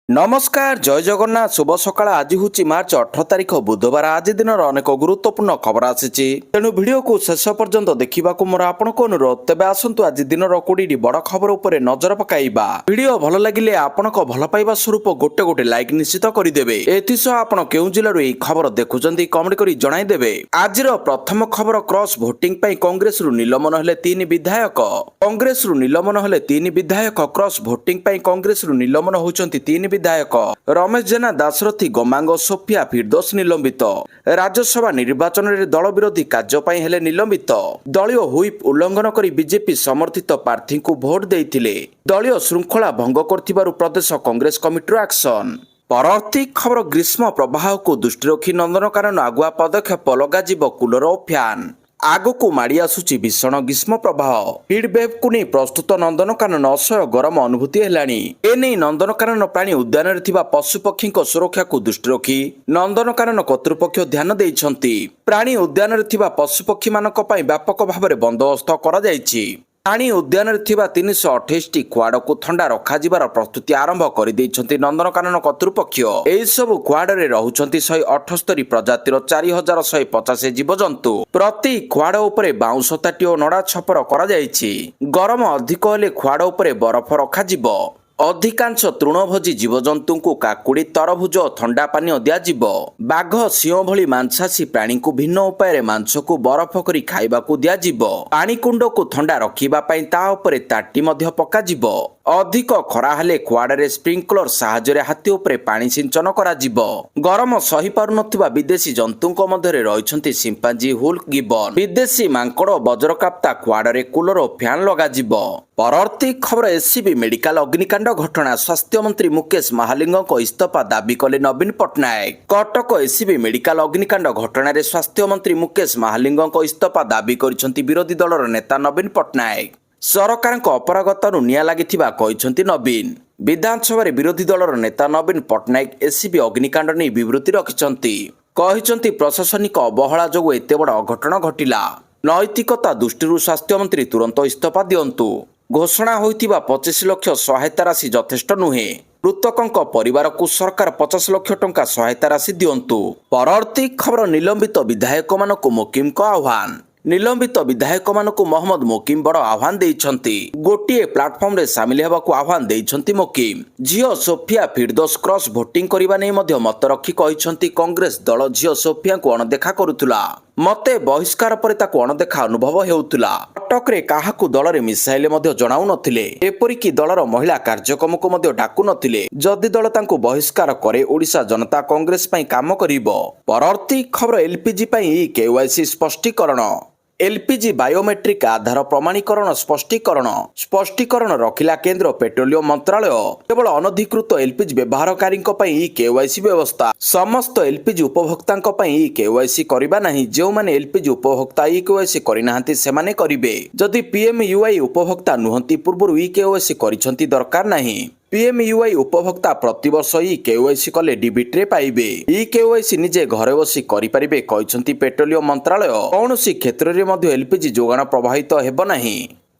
नमस्कार जय जगन्नाथ शुभ सकाळ आज हूँ मार्च 18 तारिख बुधवार आज दिन अनेक गुरुत्वपूर्ण खबर आसी तेणु भिडियो को शेष पर्यंत देखा मोर आपण को अनुरोध तेज आसतु आज दिन 20 बड़ खबर उपर नजर पकाइबा भिडियो भल लगिले आपण भल पाइबा स्वरूप गोटे गोटे लाइक निश्चित करदेवे एथिसह आपण केउ जिल्लार यह खबर देखुंत कमेंट कर जनईदेवे आज प्रथम खबर क्रॉस भोटिंग कांग्रेस निलंबन हेले 3 विधायक कांग्रेस निलंबन हेले 3 विधायक क्रॉस भोटिंग कांग्रेस निलंबन होउचंती 3 विधायक रमेश जेना दाशरथी गमांग सोफिया फिरदोस निलंबित राज्यसभा निर्वाचन में दल विरोधी कार्य हेले निलंबित दलीय हुईप उल्लंघन कर बीजेपी समर्थित प्रार्थी को भोट देइथिले दलीय श्रृंखला भंग करथिबारु प्रदेश कांग्रेस कमिटीर एक्शन परवर्ती खबर ग्रीष्म प्रवाह को दृष्टि रखी नंदनकानन आगुआ पदक्षेप लगाजिब कूलर और फैन आग को माड़ी आसुची भीषण ग्रीष्म प्रवाह हिटवेव को नहीं प्रस्तुत नंदनकानन असह्य गरम अनुभूति हेलानी एने नंदनकानन प्राणी उद्यान में पशुपक्षी सुरक्षा को दृष्टि रखी नंदनकानन कर्तृपक्ष ध्यान देइछंती प्राणी उद्यान में पशुपक्षी मानक पई व्यापक भाव में बंदोबस्त करा जायछि प्राणी उद्यान में 328 क्वाड को थंडा रखाजिबार प्रस्तुति आरंभ कर नंदनकानन कर्तृपक्ष एही सबु क्वाड रे रहुचंती 178 प्रजातिर 4150 जीवजंतु प्रति क्वाड उपरे बाउंश ताटी और नड़ा छपर करा जायछि गरम अधिक हेले क्वाड उपरे बरफ रखाजिबो अधिकांश तृणभोजी जीवजंतु को काकुड़ी तरभुज थंडा पानी दियाजिब बाघ सिंह भली मांसाशी प्राणी को भिन्न उपाय मांस को बरफ करी खाइबाकू दियाजिब पानीकुंड को थंडा रखिबा पई ता उपरे ताटी मध्य पकाजिब अधिक खरा हेले क्वाडरे स्प्रिंकलर साहाय्य हाथी उपरे पानी सिंचन कराजिब गरम सही पारुनथिबा विदेशी जंतुଙ୍କ मध्यरे रहिसंती सिंपांजी हुल्क गिबन विदेशी मांकड़ वज्रकाप्ता क्वाडरे कूलर और फैन लगाजिब परवर्ती खबर एससीबी मेडिकल अग्निकांड घटना स्वास्थ्य मंत्री मुकेश महालिंगଙ୍କ इस्तीफा दाबी कले नवीन पट्टनायक कटक एससीबी मेडिकल अग्निकांड घटना रे स्वास्थ्य मंत्री मुकेश महालिंगଙ୍କ इस्तीफा दाबी करिसंती विरोधी दलर नेता नवीन पट्टनायक सरकारଙ୍କ अपरागतनु निया लागिथिबा कहिसंती नवीन विधानसभा विरोधी दलर नेता नवीन पट्टनायक एससीबी अग्निकांड नै विवृत्ति रखिसंती कहिसंती प्रशासनिक अवहेला जोगु एते बड़ अघटन घटिला नैतिकता दृष्टि स्वास्थ्य मंत्री तुरंत इस्तीफा दियंतु घोषणा होइतिबा 25 लाख सहायता राशि यथेष्ट नुहे मृतकों परिवार को सरकार 50 लाख टंका सहायता राशि दियंतु परवर्ती खबर निलंबित विधायक मानक मोकिम को आह्वान निलंबित विधायक मानक मोहम्मद मोकिम बड़ आह्वान देइछंती गोटिए प्लाटफॉर्म रे शामिल हेबाकू आह्वान देइछंती Mokim झियो Sophia Firdaus cross voting करिबा नै मध्य मत रखी कहिछंती कांग्रेस दल झियो सोफिया को अणदेखा करुथुला मते बहिष्कार पर ताको अणदेखा अनुभव हेउथुला कटक रे काहाकू दल रे मिसाइले मध्य जणाउ नथिले एपरिकी दलर महिला कार्यक्रम को मध्य डाकु नथिले जदि दल तांको बहिष्कार करे ओडिशा जनता कांग्रेस पई काम करिवो परवर्ती खबर एलपीजी पई केवाईसी स्पष्टीकरण एलपीजी बायोमेट्रिक आधार प्रमाणीकरण स्पष्टीकरण रखिला केंद्र पेट्रोलियम मंत्रालय केवल अनधिकृत एलपीजी व्यवहारकारी केवाईसी व्यवस्था समस्त एलपीजी उपभोक्ता केवाईसी करबा नहीं जो माने एलपीजी उपभोक्ता केवाईसी करिनाहांती सेमाने करिवे जदि पीएमयूआई उपभोक्ता नुहंती पूर्व केवाईसी करिसंती दरकार नहीं पीएमयूआई उपभोक्ता प्रतिवर्ष केवाईसी कले डिबिट रे पाइबे केवाईसी निजे घरे बसी करि परिबे कहिसंती पेट्रोलियम मंत्रालय कौनसी क्षेत्र रे मध्य एलपीजी जोगान प्रभावित हेबो नाही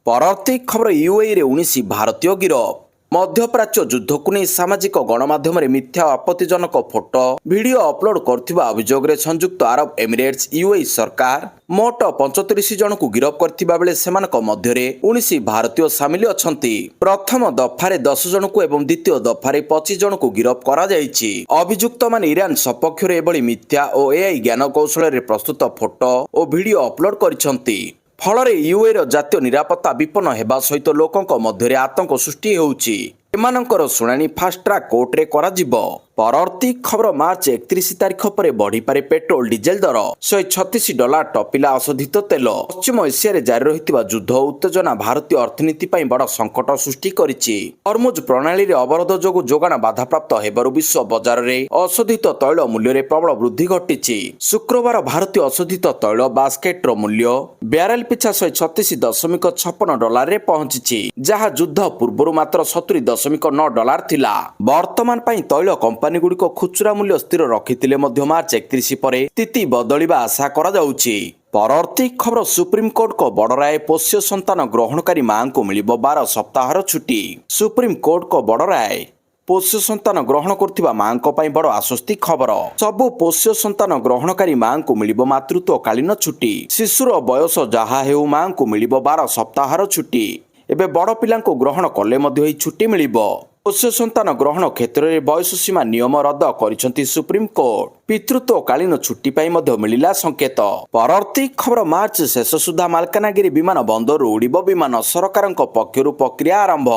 परवर्ती खबर यूएई रे 19 भारतीय गिरफ मध्यप्राच्य युद्ध को नहीं सामाजिक गणमाध्यम मिथ्या आपत्तिजनक फोटो वीडियो अपलोड करथिबा अभियोग रे संयुक्त अरब एमिरेट्स यूएई सरकार मोट 35 जन को गिरफ करथिबा बेले सेमानक मध्यरे 19 भारतीय शामिल अछंती प्रथम दफारे 10 जन को एवं द्वितीय दफारे 25 जन को गिरफ करा जायछि अभियुक्त माने ईरान सपक्ष रे एबळी मिथ्या और एआई ज्ञान कौशल रे प्रस्तुत फोटो और वीडियो अपलोड करिसंती फल यूए जातीय निरापत्ता विपन्न हेबा सहित लोकों मध्य आतंक सृष्टि होउछि एमानकर शुणाणी फास्ट ट्रैक कोर्ट रे कराजिबो परवर्ती खबर मार्च 31 तारिख पर बढ़ी पारे पेट्रोल डीजेल दर $136 टपिला अशोधित तेल पश्चिम एशिया रे जारी रहितिबा युद्ध उत्तेजना भारतीय अर्थनीति पई बड़ संकट सृष्टि करिछि हरमुज प्रणाली रे अवरोध जोगु जोगान बाधाप्राप्त हेबारु विश्व बाजार रे अशोधित तैल मूल्य रे प्रबल वृद्धि घटिछि शुक्रवार भारतीय अशोधित तैल बास्केट रो मूल्य बैरेल पिछा $136.56 रे पहुंचिछि जहा युद्ध पूर्वरु मात्र $70.9 थिला वर्तमान पई तैल कंपनी गुड़िक खुचुरा मूल्य स्थिर रखिथिले मध्य मार्च 31 पर स्थिति बदलिबा आशा करा जाउछि परवर्ती खबर सुप्रीमकोर्ट को बड़ राय पोष्य संतान ग्रहणकारी मां को मिलिबो 12 सप्ताहर छुट्टी सुप्रीमकोर्ट को बड़ राय ପୋଷ୍ୟ ସନ୍ତାନ ଗ୍ରହଣ କରୁଥିବା ମାଙ୍କ ପାଇଁ ବଡ଼ ଆଶ୍ୱସ୍ତି ଖବର। ସବୁ ପୋଷ୍ୟ ସନ୍ତାନ ଗ୍ରହଣକାରୀ ମାଙ୍କୁ ମିଳିବ ମାତୃତ୍ୱକାଳୀନ ଛୁଟି। ଶିଶୁର ବୟସ ଯାହା ହେଉ ମାଙ୍କୁ ମିଳିବ 12 ସପ୍ତାହର ଛୁଟି। ଏବେ ବଡ଼ ପିଲାଙ୍କୁ ଗ୍ରହଣ କଲେ ମଧ୍ୟ ଏହି ଛୁଟି ମିଳିବ। ପୋଷ୍ୟ ସନ୍ତାନ ଗ୍ରହଣ କ୍ଷେତ୍ରରେ ବୟସ ସୀମା ନିୟମ ରଦ୍ଦ କରିଛନ୍ତି ସୁପ୍ରିମକୋର୍ଟ। ପିତୃତ୍ୱକାଳୀନ ଛୁଟି ପାଇଁ ମଧ୍ୟ ମିଳିଲା ସଂକେତ। ପରବର୍ତ୍ତୀ ଖବର ମାର୍ଚ୍ଚ ଶେଷ ସୁଦ୍ଧା ମାଲକାନଗିରି ବିମାନ ବନ୍ଦରରୁ ଉଡ଼ିବ ବିମାନ। ସରକାରଙ୍କ ପକ୍ଷରୁ ପ୍ରକ୍ରିୟା ଆରମ୍ଭ।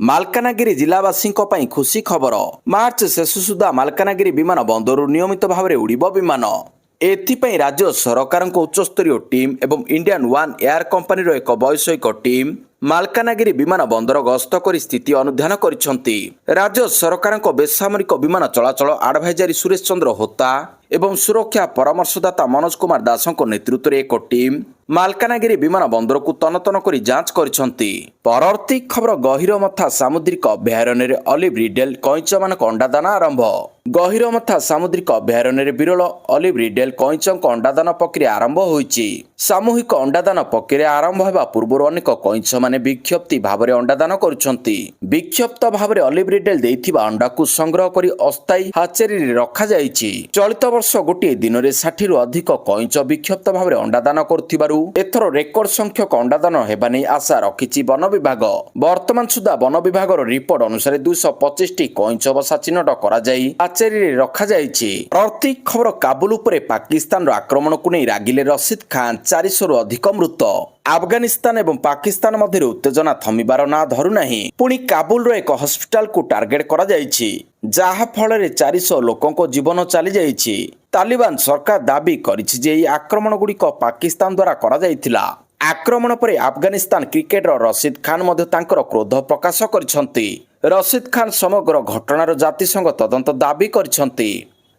ମାଲକାନଗିରି ଜିଲ୍ଲାବାସୀଙ୍କ ପାଇଁ ଖୁସି ଖବର। ମାର୍ଚ୍ଚ ଶେଷ ସୁଦ୍ଧା ମାଲକାନଗିରି ବିମାନ ବନ୍ଦରରୁ ନିୟମିତ ଭାବରେ ଉଡ଼ିବ ବିମାନ। ଏଥିପାଇଁ ରାଜ୍ୟ ସରକାରଙ୍କ ଉଚ୍ଚସ୍ତରୀୟ ଟିମ୍ ଏବଂ ଇଣ୍ଡିଆନ୍ ୱାନ୍ ଏୟାର କମ୍ପାନୀର ଏକ ବୈଷୟିକ ଟିମ୍ ମାଲକାନଗିରି ବିମାନ ବନ୍ଦର ଗସ୍ତ କରି ସ୍ଥିତି ଅନୁଧ୍ୟାନ କରିଛନ୍ତି। ରାଜ୍ୟ ସରକାରଙ୍କ ବେସାମରିକ ବିମାନ ଚଳାଚଳ ଆଡଭାଇଜାରୀ ସୁରେଶ ଚନ୍ଦ୍ର ହୋତା ଏବଂ ସୁରକ୍ଷା ପରାମର୍ଶଦାତା ମନୋଜ କୁମାର ଦାସଙ୍କ ନେତୃତ୍ୱରେ ଏକ ଟିମ୍ ମାଲକାନଗିରି ବିମାନ ବନ୍ଦରକୁ ତନତନ କରି ଯାଞ୍ଚ କରିଛନ୍ତି। ପରବର୍ତ୍ତୀ ଖବର ଗହିରମଥା ସାମୁଦ୍ରିକ ଅଭୟାରଣ୍ୟରେ ଅଲିଭ ରିଡେଲ କଇଁଛମାନଙ୍କ ଅଣ୍ଡାଦାନ ଆରମ୍ଭ। ଗହିରମଥା ସାମୁଦ୍ରିକ ଅଭୟାରଣ୍ୟରେ ବିରଳ ଅଲିଭ ରିଡେଲ କଇଁଛଙ୍କ ଅଣ୍ଡାଦାନ ପ୍ରକ୍ରିୟା ଆରମ୍ଭ ହୋଇଛି। ସାମୂହିକ ଅଣ୍ଡାଦାନ ପ୍ରକ୍ରିୟା ଆରମ୍ଭ ହେବା ପୂର୍ବରୁ ଅନେକ କଇଁଛମାନେ ବିକ୍ଷିପ୍ତି ଭାବରେ ଅଣ୍ଡାଦାନ କରୁଛନ୍ତି। ବିକ୍ଷିପ୍ତ ଭାବରେ ଅଲିଭ ରିଡେଲ ଦେଇଥିବା ଅଣ୍ଡାକୁ ସଂଗ୍ରହ କରି ଅସ୍ଥାୟୀ ହାଚେରୀରେ ରଖାଯାଇଛି। ଚଳିତ ବର୍ଷ ଗୋଟିଏ ଦିନରେ 60ରୁ ଅଧିକ କଇଁଛ ବିକ୍ଷିପ୍ତ ଭାବରେ ଅଣ୍ଡାଦାନ କରୁଥିବାରୁ ଏଥର ରେକର୍ଡ ସଂଖ୍ୟକ ଅଣ୍ଡାଦାନ ହେବା ନେଇ ଆଶା ରଖିଛି ବନ ବିଭାଗ। ବର୍ତ୍ତମାନ ସୁଦ୍ଧା ବନ ବିଭାଗର ରିପୋର୍ଟ ଅନୁସାରେ 225ଟି କଇଁଛ ବସା ଚିହ୍ନଟ କରାଯାଇ ହାଚେରୀରେ ରଖାଯାଇଛି। ପ୍ରତି ଖବର କାବୁଲ ଉପରେ ପାକିସ୍ତାନର ଆକ୍ରମଣକୁ ନେଇ ରାଗିଲେ ରସିଦ ଖାନ୍। 400ରୁ ଅଧିକ ମୃତ। ଆଫଗାନିସ୍ତାନ ଏବଂ ପାକିସ୍ତାନ ମଧ୍ୟରେ ଉତ୍ତେଜନା ଥମିବାର ନାଁ ଧରୁନାହିଁ। ପୁଣି କାବୁଲର ଏକ ହସ୍ପିଟାଲକୁ ଟାର୍ଗେଟ କରାଯାଇଛି, ଯାହା ଫଳରେ 400 ଲୋକଙ୍କ ଜୀବନ ଚାଲିଯାଇଛି। ତାଲିବାନ ସରକାର ଦାବି କରିଛି ଯେ ଏହି ଆକ୍ରମଣଗୁଡ଼ିକ ପାକିସ୍ତାନ ଦ୍ୱାରା କରାଯାଇଥିଲା। ଆକ୍ରମଣ ପରେ ଆଫଗାନିସ୍ତାନ କ୍ରିକେଟର ରସିଦ ଖାନ୍ ମଧ୍ୟ ତାଙ୍କର କ୍ରୋଧ ପ୍ରକାଶ କରିଛନ୍ତି। ରସିଦ ଖାନ୍ ସମଗ୍ର ଘଟଣାର ଜାତିସଂଘ ତଦନ୍ତ ଦାବି କରିଛନ୍ତି।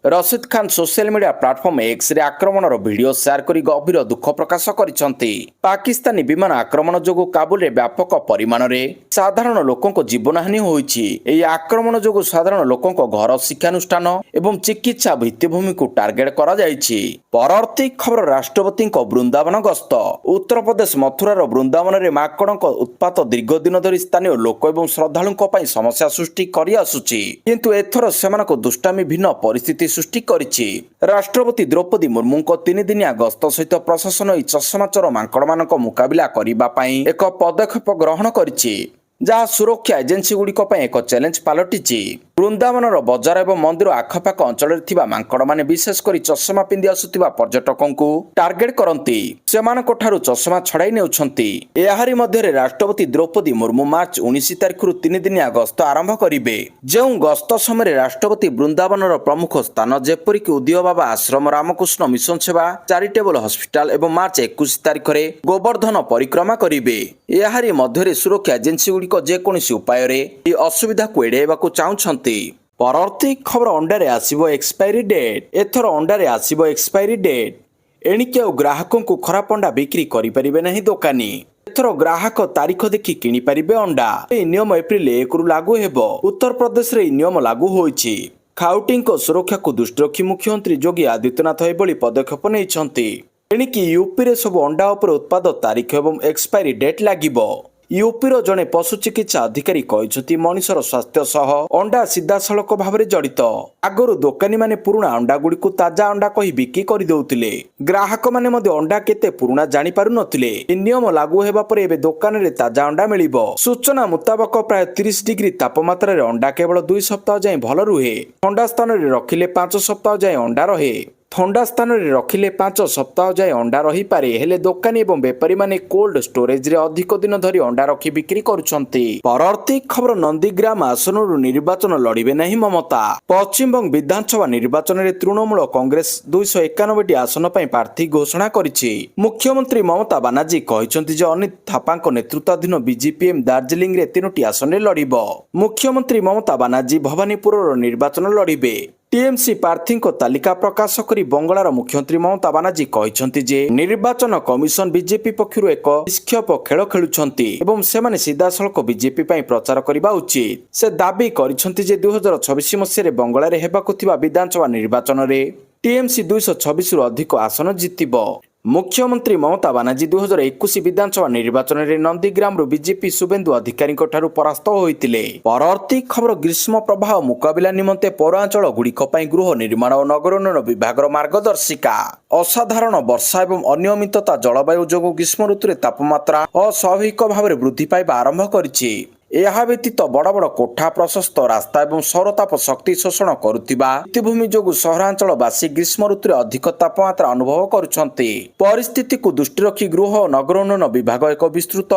Rashid Khan social media platform ଏକ୍ସରେ ଆକ୍ରମଣର ଭିଡିଓ ସେୟାର କରି ଗଭୀର ଦୁଃଖ ପ୍ରକାଶ କରିଛନ୍ତି। ପାକିସ୍ତାନୀ ବିମାନ ଆକ୍ରମଣ ଯୋଗୁଁ କାବୁଲରେ ବ୍ୟାପକ ପରିମାଣରେ ସାଧାରଣ ଲୋକଙ୍କ ଜୀବନହାନି ହୋଇଛି। ଏହି ଆକ୍ରମଣ ଯୋଗୁଁ ସାଧାରଣ ଲୋକଙ୍କ ଘର, ଶିକ୍ଷାନୁଷ୍ଠାନ ଏବଂ ଚିକିତ୍ସା ଭିତ୍ତିଭୂମିକୁ ଟାର୍ଗେଟ କରାଯାଇଛି। ପରବର୍ତ୍ତୀ ଖବର ରାଷ୍ଟ୍ରପତିଙ୍କ ବୃନ୍ଦାବନ ଗସ୍ତ। ଉତ୍ତରପ୍ରଦେଶ ମଥୁରାର ବୃନ୍ଦାବନରେ ମାଙ୍କଡଙ୍କ ଉତ୍ପାତ ଦୀର୍ଘ ଦିନ ଧରି ସ୍ଥାନୀୟ ଲୋକ ଏବଂ ଶ୍ରଦ୍ଧାଳୁଙ୍କ ପାଇଁ ସମସ୍ୟା ସୃଷ୍ଟି କରିଆସୁଛି, କିନ୍ତୁ ଏଥର ସେମାନଙ୍କ ଦୁଷ୍ଟାମି ଭିନ୍ନ ପରିସ୍ଥିତି ସୃଷ୍ଟି କରିଛି। ରାଷ୍ଟ୍ରପତି ଦ୍ରୌପଦୀ ମୁର୍ମୁଙ୍କ 3 ଦିନିଆ ଗସ୍ତ ସହିତ ପ୍ରଶାସନ ଏହି ଚଷମାଚର ମାଙ୍କଡମାନଙ୍କ ମୁକାବିଲା କରିବା ପାଇଁ ଏକ ପଦକ୍ଷେପ ଗ୍ରହଣ କରିଛି, ଯାହା ସୁରକ୍ଷା ଏଜେନ୍ସିଗୁଡ଼ିକ ପାଇଁ ଏକ ଚ୍ୟାଲେଞ୍ଜ ପାଲଟିଛି। ବୃନ୍ଦାବନର ବଜାର ଏବଂ ମନ୍ଦିର ଆଖପାଖ ଅଞ୍ଚଳରେ ଥିବା ମାଙ୍କଡମାନେ ବିଶେଷ କରି ଚଷମା ପିନ୍ଧି ଆସୁଥିବା ପର୍ଯ୍ୟଟକଙ୍କୁ ଟାର୍ଗେଟ କରନ୍ତି, ସେମାନଙ୍କ ଠାରୁ ଚଷମା ଛଡାଇ ନେଉଛନ୍ତି। ଏହାରି ମଧ୍ୟରେ ରାଷ୍ଟ୍ରପତି ଦ୍ରୌପଦୀ ମୁର୍ମୁ ମାର୍ଚ୍ଚ 19 ତାରିଖରୁ 3 ଦିନିଆ ଗସ୍ତ ଆରମ୍ଭ କରିବେ। ଯେଉଁ ଗସ୍ତ ସମୟରେ ରାଷ୍ଟ୍ରପତି ବୃନ୍ଦାବନର ପ୍ରମୁଖ ସ୍ଥାନ ଯେପରିକି ଉଦୟ ବାବା ଆଶ୍ରମ, ରାମକୃଷ୍ଣ ମିଶନ ସେବା, ଚାରିଟେବଲ ହସ୍ପିଟାଲ ଏବଂ ମାର୍ଚ୍ଚ 21 ତାରିଖରେ ଗୋବର୍ଦ୍ଧନ ପରିକ୍ରମା କରିବେ। ଏହାରି ମଧ୍ୟରେ ସୁରକ୍ଷା ଏଜେନ୍ସିଗୁଡ଼ିକ ଯେକୌଣସି ଉପାୟରେ ଏହି ଅସୁବିଧାକୁ ଏଡାଇବାକୁ ଚାହୁଁଛନ୍ତି। ପରବର୍ତ୍ତୀ ଖବର ଅଣ୍ଡାରେ ଆସିବ ଏକ୍ସପାୟରି ଡେଟ୍। ଏଥର ଅଣ୍ଡାରେ ଆସିବ ଏକ୍ସପାୟରି ଡେଟ୍। ଏଣିକି ଆଉ ଗ୍ରାହକଙ୍କୁ ଖରାପ ଅଣ୍ଡା ବିକ୍ରି କରିପାରିବେ ନାହିଁ ଦୋକାନୀ। ଏଥର ଗ୍ରାହକ ତାରିଖ ଦେଖି କିଣିପାରିବେ ଅଣ୍ଡା। ଏହି ନିୟମ ଏପ୍ରିଲ 1ରୁ ଲାଗୁ ହେବ। ଉତ୍ତରପ୍ରଦେଶରେ ଏହି ନିୟମ ଲାଗୁ ହୋଇଛି। ଖାଉଟିଙ୍କ ସୁରକ୍ଷାକୁ ଦୃଷ୍ଟି ରଖି ମୁଖ୍ୟମନ୍ତ୍ରୀ ଯୋଗୀ ଆଦିତ୍ୟନାଥ ଏଭଳି ପଦକ୍ଷେପ ନେଇଛନ୍ତି। ଏଣିକି ୟୁପିରେ ସବୁ ଅଣ୍ଡା ଉପରେ ଉତ୍ପାଦ ତାରିଖ ଏବଂ ଏକ୍ସପାୟରି ଡେଟ୍ ଲାଗିବ। ୟୁପିର ଜଣେ ପଶୁ ଚିକିତ୍ସା ଅଧିକାରୀ କହିଛନ୍ତି, ମଣିଷର ସ୍ୱାସ୍ଥ୍ୟ ସହ ଅଣ୍ଡା ସିଧାସଳଖ ଭାବରେ ଜଡ଼ିତ। ଆଗରୁ ଦୋକାନୀମାନେ ପୁରୁଣା ଅଣ୍ଡାଗୁଡ଼ିକୁ ତାଜା ଅଣ୍ଡା କହି ବିକ୍ରି କରିଦେଉଥିଲେ। ଗ୍ରାହକମାନେ ମଧ୍ୟ ଅଣ୍ଡା କେତେ ପୁରୁଣା ଜାଣିପାରୁନଥିଲେ। ଏହି ନିୟମ ଲାଗୁ ହେବା ପରେ ଏବେ ଦୋକାନରେ ତାଜା ଅଣ୍ଡା ମିଳିବ। ସୂଚନା ମୁତାବକ ପ୍ରାୟ 30 ଡିଗ୍ରୀ ତାପମାତ୍ରାରେ ଅଣ୍ଡା କେବଳ 2 ସପ୍ତାହ ଯାଏଁ ଭଲ ରୁହେ। ଥଣ୍ଡା ସ୍ଥାନରେ ରଖିଲେ 5 ସପ୍ତାହ ଯାଏଁ ଅଣ୍ଡା ରହେ। ଥଣ୍ଡା ସ୍ଥାନରେ ରଖିଲେ 5 ସପ୍ତାହ ଯାଏଁ ଅଣ୍ଡା ରହିପାରେ, ହେଲେ ଦୋକାନୀ ଏବଂ ବେପାରୀମାନେ କୋଲ୍ଡ ଷ୍ଟୋରେଜରେ ଅଧିକ ଦିନ ଧରି ଅଣ୍ଡା ରଖି ବିକ୍ରି କରୁଛନ୍ତି। ପରବର୍ତ୍ତୀ ଖବର ନନ୍ଦୀଗ୍ରାମ ଆସନରୁ ନିର୍ବାଚନ ଲଢିବେ ନାହିଁ ମମତା। ପଶ୍ଚିମବଙ୍ଗ ବିଧାନସଭା ନିର୍ବାଚନରେ ତୃଣମୂଳ କଂଗ୍ରେସ 291ଟି ଆସନ ପାଇଁ ପ୍ରାର୍ଥୀ ଘୋଷଣା କରିଛି। ମୁଖ୍ୟମନ୍ତ୍ରୀ ମମତା ବାନାର୍ଜୀ କହିଛନ୍ତି ଯେ ଅନିତ ଥାପାଙ୍କ ନେତୃତ୍ୱାଧୀନ ବିଜେପିଏମ୍ ଦାର୍ଜିଲିଂରେ 3ଟି ଆସନରେ ଲଢିବ। ମୁଖ୍ୟମନ୍ତ୍ରୀ ମମତା ବାନାର୍ଜୀ ଭବାନୀପୁରର ନିର୍ବାଚନ ଲଢିବେ। ଟିଏମସି ପ୍ରାର୍ଥୀଙ୍କ ତାଲିକା ପ୍ରକାଶ କରି ବଙ୍ଗଳାର ମୁଖ୍ୟମନ୍ତ୍ରୀ ମମତା ବାନାର୍ଜୀ କହିଛନ୍ତି ଯେ ନିର୍ବାଚନ କମିଶନ ବିଜେପି ପକ୍ଷରୁ ଏକ ନିଷ୍କ୍ଷେପ ଖେଳ ଖେଳୁଛନ୍ତି ଏବଂ ସେମାନେ ସିଧାସଳଖ ବିଜେପି ପାଇଁ ପ୍ରଚାର କରିବା ଉଚିତ। ସେ ଦାବି କରିଛନ୍ତି ଯେ 2026 ମସିହାରେ ବଙ୍ଗଳାରେ ହେବାକୁ ଥିବା ବିଧାନସଭା ନିର୍ବାଚନରେ ଟିଏମସି 226ରୁ ଅଧିକ ଆସନ ଜିତିବ। मुख्यमंत्री ममता बानार्जी 2021 विधानसभा निर्वाचन में नंदीग्राम बीजेपी शुभेन्दु अधिकारी परास्त होते। परवर्ती खबर ग्रीष्म प्रवाह मुकाबिला निमंते पौरांचल गुड़िक गृह निर्माण और नगर उन्नयन विभाग मार्गदर्शिका। असाधारण वर्षा और अनियमितता जलवायु जो ग्रीष्म ऋतु तापमात्रा अस्वाभाविक भाव वृद्धि पाइबा आरंभ करिछि। ଏହା ବ୍ୟତୀତ ବଡ଼ ବଡ଼ କୋଠା ପ୍ରଶସ୍ତ ରାସ୍ତା ଏବଂ ସୌରତାପ ଶକ୍ତି ଶୋଷଣ କରୁଥିବା ଭିତ୍ତିଭୂମି ଯୋଗୁଁ ସହରାଞ୍ଚଳବାସୀ ଗ୍ରୀଷ୍ମ ଋତୁରେ ଅଧିକ ତାପମାତ୍ରା ଅନୁଭବ କରୁଛନ୍ତି। ପରିସ୍ଥିତିକୁ ଦୃଷ୍ଟି ରଖି ଗୃହ ଓ ନଗର ଉନ୍ନୟନ ବିଭାଗ ଏକ ବିସ୍ତୃତ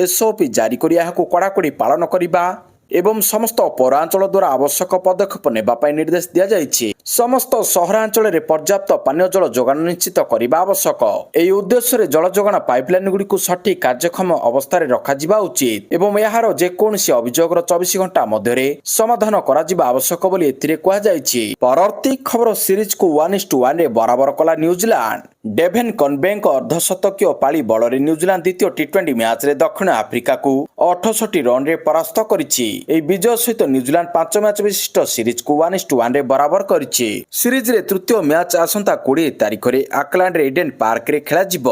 ଏସ୍ଓପି ଜାରି କରି ଏହାକୁ କଡ଼ାକଡ଼ି ପାଳନ କରିବା ଏବଂ ସମସ୍ତ ପୌରାଞ୍ଚଳ ଦ୍ୱାରା ଆବଶ୍ୟକ ପଦକ୍ଷେପ ନେବା ପାଇଁ ନିର୍ଦ୍ଦେଶ ଦିଆଯାଇଛି। ସମସ୍ତ ସହରାଞ୍ଚଳରେ ପର୍ଯ୍ୟାପ୍ତ ପାନୀୟ ଜଳ ଯୋଗାଣ ନିଶ୍ଚିତ କରିବା ଆବଶ୍ୟକ। ଏହି ଉଦ୍ଦେଶ୍ୟରେ ଜଳ ଯୋଗାଣ ପାଇପଲାଇନ ଗୁଡ଼ିକୁ ସଠିକ କାର୍ଯ୍ୟକ୍ଷମ ଅବସ୍ଥାରେ ରଖାଯିବା ଉଚିତ ଏବଂ ଏହାର ଯେକୌଣସି ଅଭିଯୋଗର 24 ଘଣ୍ଟା ମଧ୍ୟରେ ସମାଧାନ କରାଯିବା ଆବଶ୍ୟକ ବୋଲି ଏଥିରେ କୁହାଯାଇଛି। ପରବର୍ତ୍ତୀ ଖବର ସିରିଜକୁ 1:1 ରେ ବରାବର କଲା ନ୍ୟୁଜିଲାଣ୍ଡ। ଡେଭେନ୍ କନବେଙ୍କ ଅର୍ଦ୍ଧଶତକୀୟ ପାଳି ବଳରେ ନ୍ୟୁଜିଲାଣ୍ଡ ଦ୍ୱିତୀୟ ଟି20 ମ୍ୟାଚରେ ଦକ୍ଷିଣ ଆଫ୍ରିକାକୁ 68 ରନରେ ପରାସ୍ତ କରିଛି। ଏହି ବିଜୟ ସହିତ ନ୍ୟୁଜିଲାଣ୍ଡ 5 ମ୍ୟାଚ ବିଶିଷ୍ଟ ସିରିଜକୁ 1:1 ରେ ବରାବର କରିଛି। ସିରିଜରେ ତୃତୀୟ ମ୍ୟାଚ ଆସନ୍ତା 20 ତାରିଖରେ ଆକଲାଣ୍ଡର ଇଡେନ୍ ପାର୍କରେ ଖେଳାଯିବ।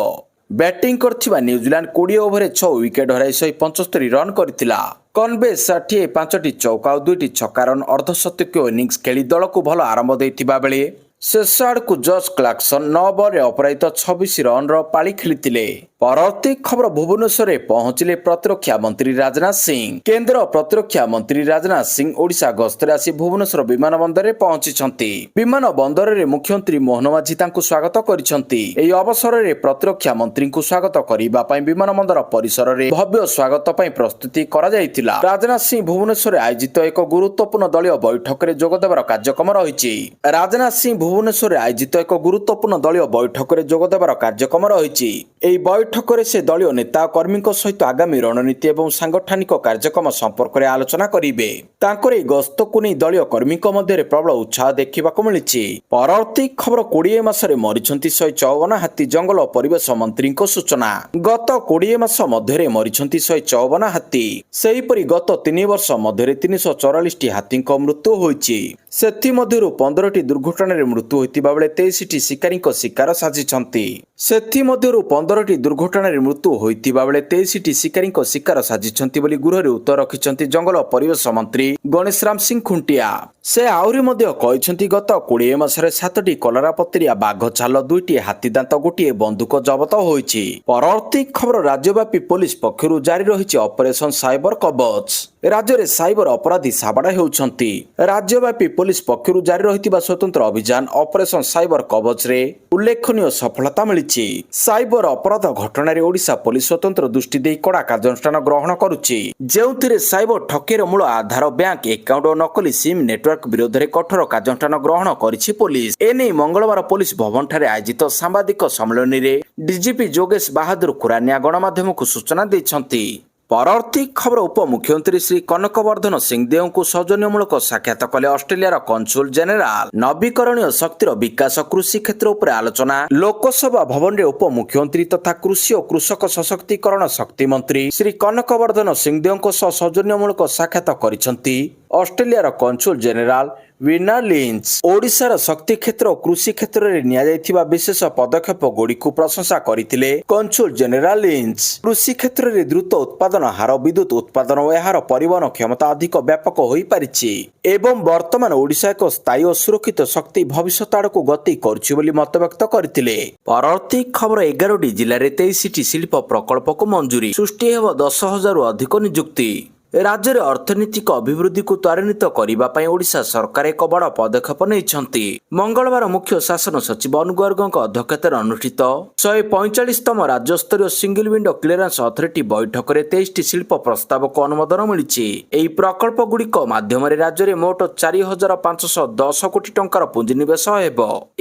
ବ୍ୟାଟିଂ କରିଥିବା ନ୍ୟୁଜିଲାଣ୍ଡ 20 ଓଭରରେ 6 ୱିକେଟ ହରାଇ 175 ରନ୍ କରିଥିଲା। କନବେ 60 5ଟି ଚୌକା ଓ 2ଟି ଛକା ରନ୍ ଅର୍ଦ୍ଧଶତକୀୟ ଇନିଂସ ଖେଳି ଦଳକୁ ଭଲ ଆରମ୍ଭ ଦେଇଥିବା ବେଳେ ଶେଷ ଆଡ଼କୁ ଜସ୍ କ୍ଲାର୍କସନ୍ 9 ବଲ୍ରେ ଅପରାଜିତ 26 ରନ୍ର ପାଳି ଖେଳିଥିଲେ। ପରବର୍ତ୍ତୀ ଖବର ଭୁବନେଶ୍ୱରରେ ପହଞ୍ଚିଲେ ପ୍ରତିରକ୍ଷା ମନ୍ତ୍ରୀ ରାଜନାଥ ସିଂ। କେନ୍ଦ୍ର ପ୍ରତିରକ୍ଷା ମନ୍ତ୍ରୀ ରାଜନାଥ ସିଂ ଓଡ଼ିଶା ଗସ୍ତରେ ଆସି ଭୁବନେଶ୍ୱର ବିମାନ ବନ୍ଦରରେ ପହଞ୍ଚିଛନ୍ତି। ବିମାନ ବନ୍ଦରରେ ମୁଖ୍ୟମନ୍ତ୍ରୀ ମୋହନ ମାଝୀ ତାଙ୍କୁ ସ୍ୱାଗତ କରିଛନ୍ତି। ଏହି ଅବସରରେ ପ୍ରତିରକ୍ଷା ମନ୍ତ୍ରୀଙ୍କୁ ସ୍ୱାଗତ କରିବା ପାଇଁ ବିମାନ ବନ୍ଦର ପରିସରରେ ଭବ୍ୟ ସ୍ୱାଗତ ପାଇଁ ପ୍ରସ୍ତୁତି କରାଯାଇଥିଲା। ରାଜନାଥ ସିଂ ଭୁବନେଶ୍ୱରରେ ଆୟୋଜିତ ଏକ ଗୁରୁତ୍ୱପୂର୍ଣ୍ଣ ଦଳୀୟ ବୈଠକରେ ଯୋଗଦେବାର କାର୍ଯ୍ୟକ୍ରମ ରହିଛି। ରାଜନାଥ ସିଂ ଭୁବନେଶ୍ୱରରେ ଆୟୋଜିତ ଏକ ଗୁରୁତ୍ୱପୂର୍ଣ୍ଣ ଦଳୀୟ ବୈଠକରେ ଯୋଗଦେବାର କାର୍ଯ୍ୟକ୍ରମ ରହିଛି। ଏହି ବୈଠକରେ ସେ ଦଳୀୟ ନେତା ଓ କର୍ମୀଙ୍କ ସହିତ ଆଗାମୀ ରଣନୀତି ଏବଂ ସାଂଗଠନିକ କାର୍ଯ୍ୟକ୍ରମ ସମ୍ପର୍କରେ ଆଲୋଚନା କରିବେ। ତାଙ୍କର ଏହି ଗସ୍ତକୁ ନେଇ ଦଳୀୟ କର୍ମୀଙ୍କ ମଧ୍ୟରେ ପ୍ରବଳ ଉତ୍ସାହ ଦେଖିବାକୁ ମିଳିଛି। ପରବର୍ତ୍ତୀ ଖବର 20 ମାସରେ ମରିଛନ୍ତି 154 ହାତୀ। ଜଙ୍ଗଲ ଓ ପରିବେଶ ମନ୍ତ୍ରୀଙ୍କ ସୂଚନା। ଗତ 20 ମାସ ମଧ୍ୟରେ ମରିଛନ୍ତି 154 ହାତୀ। ସେହିପରି ଗତ 3 ବର୍ଷ ମଧ୍ୟରେ 344ଟି ହାତୀଙ୍କ ମୃତ୍ୟୁ ହୋଇଛି। ସେଥିମଧ୍ୟରୁ 15ଟି ଦୁର୍ଘଟଣାରେ ମୃତ୍ୟୁ ହୋଇଥିବା ବେଳେ 23ଟି ଶିକାରୀଙ୍କ ଶିକାର ସାଜିଛନ୍ତି। ସେଥିମଧ୍ୟରୁ 15ଟି ଦୁର୍ଘଟଣାରେ ମୃତ୍ୟୁ ହୋଇଥିବା ବେଳେ 23ଟି ଶିକାରୀଙ୍କ ଶିକାର ସାଜିଛନ୍ତି ବୋଲି ଗୃହରେ ଉତ୍ତର ରଖିଛନ୍ତି ଜଙ୍ଗଲ ଓ ପରିବେଶ ମନ୍ତ୍ରୀ ଗଣେଶ ରାମ ସିଂ ଖୁଣ୍ଟିଆ। ସେ ଆହୁରି ମଧ୍ୟ କହିଛନ୍ତି ଗତ 20 ମାସରେ 7ଟି କଲରାପତରିଆ ବାଘ ଛାଲ, 2ଟି ହାତୀଦାନ୍ତ, 1ଟିଏ ବନ୍ଧୁକ ଜବତ ହୋଇଛି। ପରବର୍ତ୍ତୀ ଖବର ରାଜ୍ୟବ୍ୟାପୀ ପୋଲିସ ପକ୍ଷରୁ ଜାରି ରହିଛି ଅପରେସନ ସାଇବର କବଚ। ରାଜ୍ୟରେ ସାଇବର ଅପରାଧୀ ସାବାଡ ହେଉଛନ୍ତି। ରାଜ୍ୟବ୍ୟାପୀ ପୋଲିସ ପକ୍ଷରୁ ଜାରି ରହିଥିବା ସ୍ୱତନ୍ତ୍ର ଅଭିଯାନ ଅପରେସନ ସାଇବର କବଚରେ ଉଲ୍ଲେଖନୀୟ ସଫଳତା ମିଳିଛି। ସାଇବର ଅପରାଧ ଘଟଣାରେ ଓଡ଼ିଶା ପୋଲିସ ସ୍ୱତନ୍ତ୍ର ଦୃଷ୍ଟି ଦେଇ କଡ଼ା କାର୍ଯ୍ୟାନୁଷ୍ଠାନ ଗ୍ରହଣ କରୁଛି, ଯେଉଁଥିରେ ସାଇବର ଠକେଇର ମୂଳ ଆଧାର ବ୍ୟାଙ୍କ ଆକାଉଣ୍ଟ ଓ ନକଲି ସିମ୍ ନେଟୱାର୍କ ବିରୋଧରେ କଠୋର କାର୍ଯ୍ୟାନୁଷ୍ଠାନ ଗ୍ରହଣ କରିଛି ପୋଲିସ। ଏନେଇ ମଙ୍ଗଳବାର ପୋଲିସ ଭବନଠାରେ ଆୟୋଜିତ ସାମ୍ବାଦିକ ସମ୍ମିଳନୀରେ ଡିଜିପି ଯୋଗେଶ ବାହାଦୁର ଖୁରାନିଆ ଗଣମାଧ୍ୟମକୁ ସୂଚନା ଦେଇଛନ୍ତି। ପରବର୍ତ୍ତୀ ଖବର ଉପମୁଖ୍ୟମନ୍ତ୍ରୀ ଶ୍ରୀ କନକବର୍ଦ୍ଧନ ସିଂହଦେଓଙ୍କୁ ସୌଜନ୍ୟମୂଳକ ସାକ୍ଷାତ କଲେ ଅଷ୍ଟ୍ରେଲିଆର କନସୁଲ ଜେନେରାଲ। ନବୀକରଣୀୟ ଶକ୍ତିର ବିକାଶ, କୃଷି କ୍ଷେତ୍ର ଉପରେ ଆଲୋଚନା। ଲୋକସଭା ଭବନରେ ଉପମୁଖ୍ୟମନ୍ତ୍ରୀ ତଥା କୃଷି ଓ କୃଷକ ସଶକ୍ତିକରଣ ଶକ୍ତି ମନ୍ତ୍ରୀ ଶ୍ରୀ କନକବର୍ଦ୍ଧନ ସିଂହଦେଓଙ୍କ ସହ ସୌଜନ୍ୟମୂଳକ ସାକ୍ଷାତ କରିଛନ୍ତି ଅଷ୍ଟ୍ରେଲିଆର କନସୁଲ ଜେନେରାଲ ୱିନର ଲିଞ୍ଚ। ଓଡ଼ିଶାର ଶକ୍ତି କ୍ଷେତ୍ର ଓ କୃଷି କ୍ଷେତ୍ରରେ ନିଆଯାଇଥିବା ବିଶେଷ ପଦକ୍ଷେପ ଗୁଡ଼ିକୁ ପ୍ରଶଂସା କରିଥିଲେ କନସୁଲ ଜେନେରାଲ ଲିଞ୍ଚ। କୃଷି କ୍ଷେତ୍ରରେ ଦ୍ରୁତ ଉତ୍ପାଦନ ହାର, ବିଦ୍ୟୁତ ଉତ୍ପାଦନ ଓ ଏହାର ପରିବହନ କ୍ଷମତା ଅଧିକ ବ୍ୟାପକ ହୋଇପାରିଛି ଏବଂ ବର୍ତ୍ତମାନ ଓଡ଼ିଶା ଏକ ସ୍ଥାୟୀ ଓ ସୁରକ୍ଷିତ ଶକ୍ତି ଭବିଷ୍ୟତ ଆଡ଼କୁ ଗତି କରୁଛି ବୋଲି ମତବ୍ୟକ୍ତ କରିଥିଲେ। ପରବର୍ତ୍ତୀ ଖବର 11ଟି ଜିଲ୍ଲାରେ 23ଟି ଶିଳ୍ପ ପ୍ରକଳ୍ପକୁ ମଞ୍ଜୁରୀ। ସୃଷ୍ଟି ହେବ 10,000ରୁ ଅଧିକ ନିଯୁକ୍ତି। ରାଜ୍ୟରେ ଅର୍ଥନୈତିକ ଅଭିବୃଦ୍ଧିକୁ ତ୍ୱରାନ୍ୱିତ କରିବା ପାଇଁ ଓଡ଼ିଶା ସରକାର ଏକ ବଡ଼ ପଦକ୍ଷେପ ନେଇଛନ୍ତି। ମଙ୍ଗଳବାର ମୁଖ୍ୟ ଶାସନ ସଚିବ ଅନୁପ ଗର୍ଗଙ୍କ ଅଧ୍ୟକ୍ଷତାରେ ଅନୁଷ୍ଠିତ 145ତମ ରାଜ୍ୟସ୍ତରୀୟ ସିଙ୍ଗଲ ୱିଣ୍ଡୋ କ୍ଲିୟରାନ୍ସ ଅଥରିଟି ବୈଠକରେ 23ଟି ଶିଳ୍ପ ପ୍ରସ୍ତାବକୁ ଅନୁମୋଦନ ମିଳିଛି। ଏହି ପ୍ରକଳ୍ପଗୁଡ଼ିକ ମାଧ୍ୟମରେ ରାଜ୍ୟରେ ମୋଟ 4,510 କୋଟି ଟଙ୍କାର ପୁଞ୍ଜିନିବେଶ ହେବ।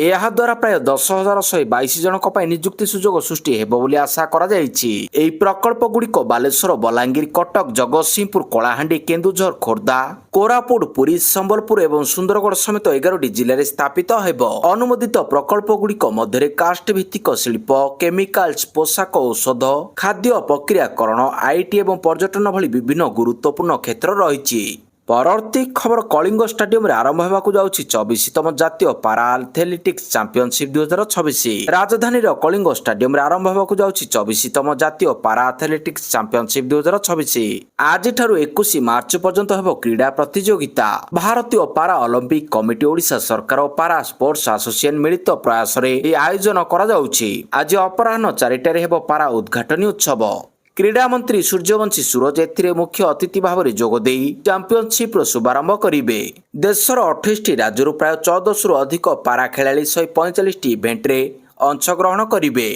ଏହାଦ୍ୱାରା ପ୍ରାୟ 10,122 ଜଣଙ୍କ ପାଇଁ ନିଯୁକ୍ତି ସୁଯୋଗ ସୃଷ୍ଟି ହେବ ବୋଲି ଆଶା କରାଯାଇଛି। ଏହି ପ୍ରକଳ୍ପଗୁଡ଼ିକ ବାଲେଶ୍ୱର, ବଲାଙ୍ଗୀର, କଟକ, ଜଗତସିଂହପୁର, କଳାହାଣ୍ଡି, କେନ୍ଦୁଝର, ଖୋର୍ଦ୍ଧା, କୋରାପୁଟ, ପୁରୀ, ସମ୍ବଲପୁର ଏବଂ ସୁନ୍ଦରଗଡ଼ ସମେତ 11ଟି ଜିଲ୍ଲାରେ ସ୍ଥାପିତ ହେବ। ଅନୁମୋଦିତ ପ୍ରକଳ୍ପଗୁଡ଼ିକ ମଧ୍ୟରେ କାଷ୍ଟ ଭିତ୍ତିକ ଶିଳ୍ପ, କେମିକାଲ୍ସ, ପୋଷାକ, ଔଷଧ, ଖାଦ୍ୟ ପ୍ରକ୍ରିୟାକରଣ, ଆଇଟି ଏବଂ ପର୍ଯ୍ୟଟନ ଭଳି ବିଭିନ୍ନ ଗୁରୁତ୍ୱପୂର୍ଣ୍ଣ କ୍ଷେତ୍ର ରହିଛି। ପରବର୍ତ୍ତୀ ଖବର କଳିଙ୍ଗ ଷ୍ଟାଡିୟମରେ ଆରମ୍ଭ ହେବାକୁ ଯାଉଛି 24ତମ ଜାତୀୟ ପାରା ଆଥଲେଟିକ୍ସ ଚାମ୍ପିଅନସିପ୍ 2026। ରାଜଧାନୀର କଳିଙ୍ଗ ଷ୍ଟାଡିୟମରେ ଆରମ୍ଭ ହେବାକୁ ଯାଉଛି 24ତମ ଜାତୀୟ ପାରା ଆଥଲେଟିକ୍ସ ଚାମ୍ପିଅନସିପ୍ 2026। ଆଜିଠାରୁ 21 ମାର୍ଚ୍ଚ ପର୍ଯ୍ୟନ୍ତ ହେବ କ୍ରୀଡ଼ା ପ୍ରତିଯୋଗିତା। ଭାରତୀୟ ପାରା ଅଲିମ୍ପିକ କମିଟି, ଓଡ଼ିଶା ସରକାର ଓ ପାରା ସ୍ପୋର୍ଟସ ଆସୋସିଏସନ ମିଳିତ ପ୍ରୟାସରେ ଏହି ଆୟୋଜନ କରାଯାଉଛି। ଆଜି ଅପରାହ୍ନ 4ଟାରେ ହେବ ପାରା ଉଦ୍ଘାଟନୀ ଉତ୍ସବ। କ୍ରୀଡ଼ା ମନ୍ତ୍ରୀ ସୂର୍ଯ୍ୟବଂଶୀ ସୁରଜ ଏଥିରେ ମୁଖ୍ୟ ଅତିଥି ଭାବରେ ଯୋଗଦେଇ ଚାମ୍ପିଅନସିପ୍ର ଶୁଭାରମ୍ଭ କରିବେ। ଦେଶର 28ଟି ରାଜ୍ୟରୁ ପ୍ରାୟ 1400ରୁ ଅଧିକ ପାରା ଖେଳାଳି 145ଟି ଇଭେଣ୍ଟରେ ଅଂଶଗ୍ରହଣ କରିବେ।